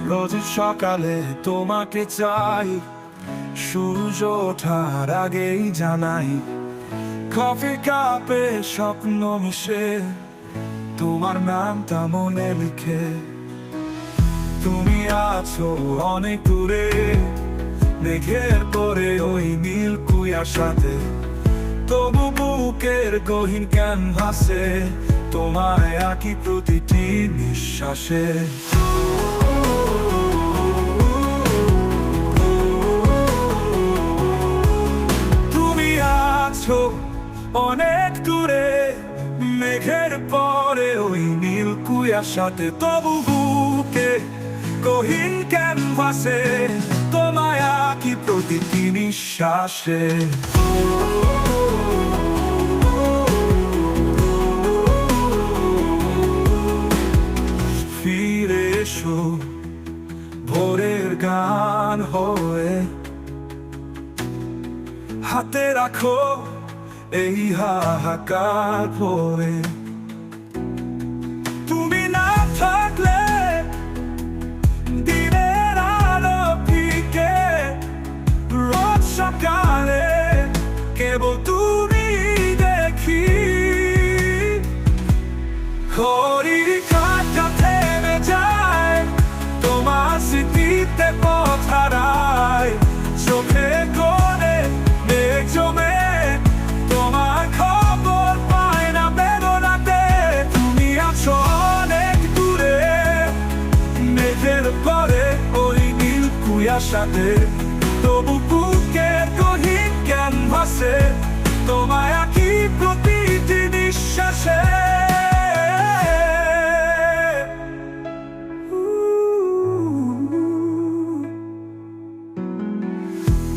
রোজ সকালে তোমাকে চাই, সূর্য ওঠার আগেই জানাই। কফি কাপে স্বপ্ন মিশে, তোমার নামটা মনে লিখে। তুমি আছো অনেক দূরে, মেঘের পরে ওই নীল কুয়াশাতে। তবু বুকের গহীন ক্যানভাসে তোমায় আঁকি প্রতিটি নিঃশ্বাসে। তুমি আছো অনেক দূরে, মেঘের পরে ওই নীল কুয়াশাতে। তবু বুকে গহীন ক্যানভাসে তোমায় আঁকি প্রতিটি নিঃশ্বাসে। ফিরে এসো ভোরের গান হয়ে, হাতে রাখো এই হাহাকার ভরে। তুমি না থাকলে দিনের আলো ফিকে, রোজ সকালে কেবল তুমি দেখি। ঘড়ির কাঁটা থেমে যায়, তোমার স্মৃতিতে পথ হারায়। চোখে কোণে মেঘ জমে, তোমার খবর পায় না বেদনাতে। তুমি আছো অনেক দূরে, মেঘের পরে ওই নীল কুয়াশাতে। তবু বুকের গহীন ক্যানভাসে তোমায় আঁকি প্রতিটি নিঃশ্বাসে।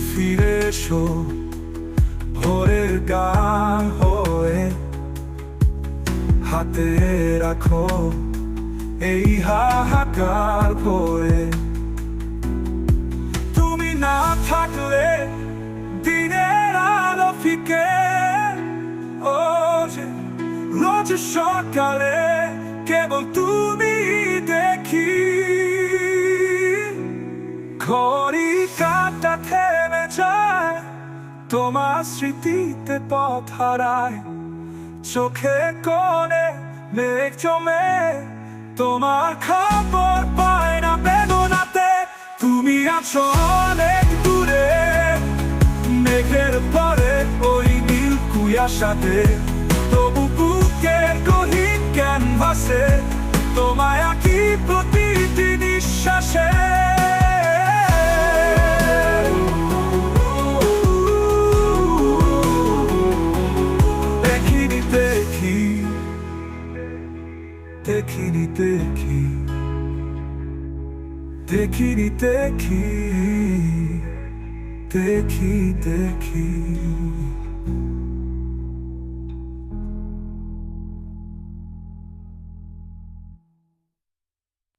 ফিরে এসো ভোরের গান হয়ে, হাতে রাখো এই হাহাকার ভরে। তুমি না থাকলে দিনের আলো ফিকে, ও যে রোজ সকালে কেবল তুমি দেখি। ঘড়ি কাঁটা থেমে যায়, তোমার স্মৃতিতে পথ হারায়। চোখে কোণে মেঘ জমে, তোমার খবর পায় না বেদনাতে। তুমি আছো অনেক দূরে, মেঘের পরে ওই নীল কুয়াশাতে। তবু বুকের গহীন ক্যানভাসে তোমায় আঁকি প্রতিটি নিঃশ্বাসে। দেখিনি দেখি, দেখিনি দেখি, দেখি দেখি।